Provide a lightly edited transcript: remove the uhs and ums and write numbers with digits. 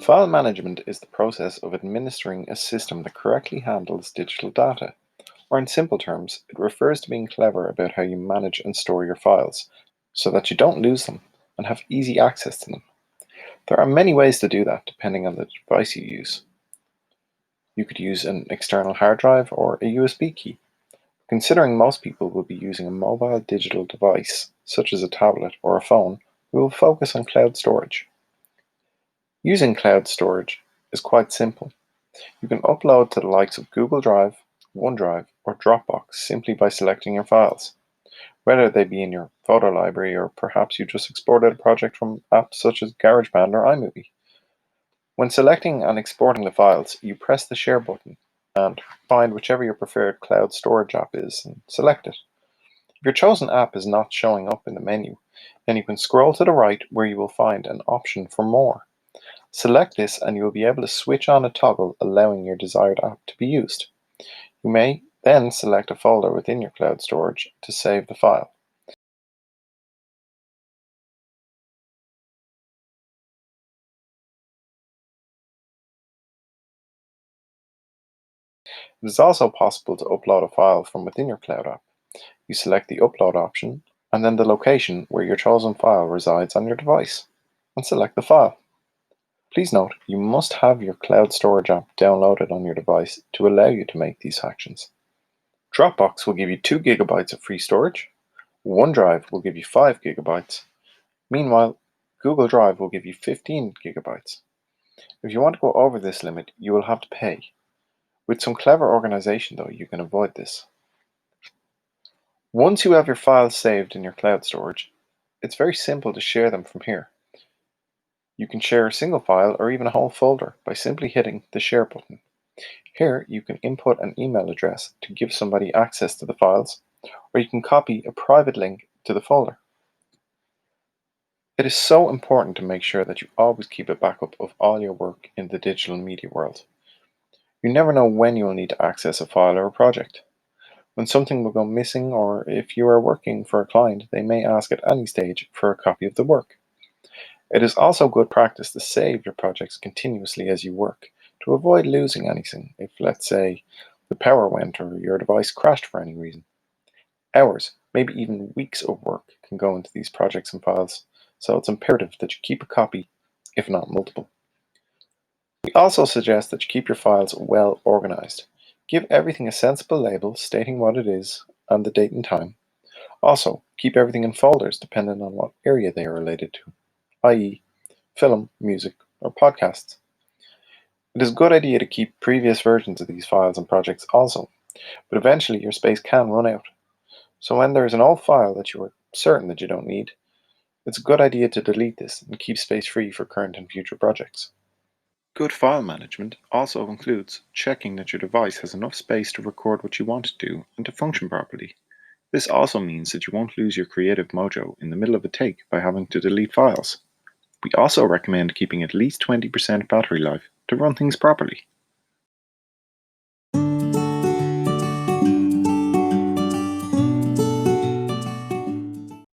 File management is the process of administering a system that correctly handles digital data, or in simple terms, it refers to being clever about how you manage and store your files, so that you don't lose them and have easy access to them. There are many ways to do that depending on the device you use. You could use an external hard drive or a USB key. Considering most people will be using a mobile digital device, such as a tablet or a phone, we will focus on cloud storage. Using cloud storage is quite simple. You can upload to the likes of Google Drive, OneDrive, or Dropbox simply by selecting your files, whether they be in your photo library or perhaps you just exported a project from apps such as GarageBand or iMovie. When selecting and exporting the files, you press the Share button and find whichever your preferred cloud storage app is and select it. If your chosen app is not showing up in the menu, then you can scroll to the right where you will find an option for more. Select this and you will be able to switch on a toggle allowing your desired app to be used. You may then select a folder within your cloud storage to save the file. It is also possible to upload a file from within your cloud app. You select the upload option and then the location where your chosen file resides on your device, and select the file. Please note, you must have your cloud storage app downloaded on your device to allow you to make these actions. Dropbox will give you 2 GB of free storage. OneDrive will give you 5 GB. Meanwhile, Google Drive will give you 15 GB. If you want to go over this limit, you will have to pay. With some clever organization though, you can avoid this. Once you have your files saved in your cloud storage, it's very simple to share them from here. You can share a single file or even a whole folder by simply hitting the Share button. Here you can input an email address to give somebody access to the files, or you can copy a private link to the folder. It is so important to make sure that you always keep a backup of all your work in the digital media world. You never know when you will need to access a file or a project. When something will go missing, or if you are working for a client, they may ask at any stage for a copy of the work. It is also good practice to save your projects continuously as you work to avoid losing anything if, let's say, the power went or your device crashed for any reason. Hours, maybe even weeks of work can go into these projects and files, so it's imperative that you keep a copy, if not multiple. We also suggest that you keep your files well organized. Give everything a sensible label stating what it is and the date and time. Also, keep everything in folders depending on what area they are related to, i.e., film, music, or podcasts. It is a good idea to keep previous versions of these files and projects also, but eventually your space can run out. So when there is an old file that you are certain that you don't need, it's a good idea to delete this and keep space free for current and future projects. Good file management also includes checking that your device has enough space to record what you want to do and to function properly. This also means that you won't lose your creative mojo in the middle of a take by having to delete files. We also recommend keeping at least 20% battery life to run things properly.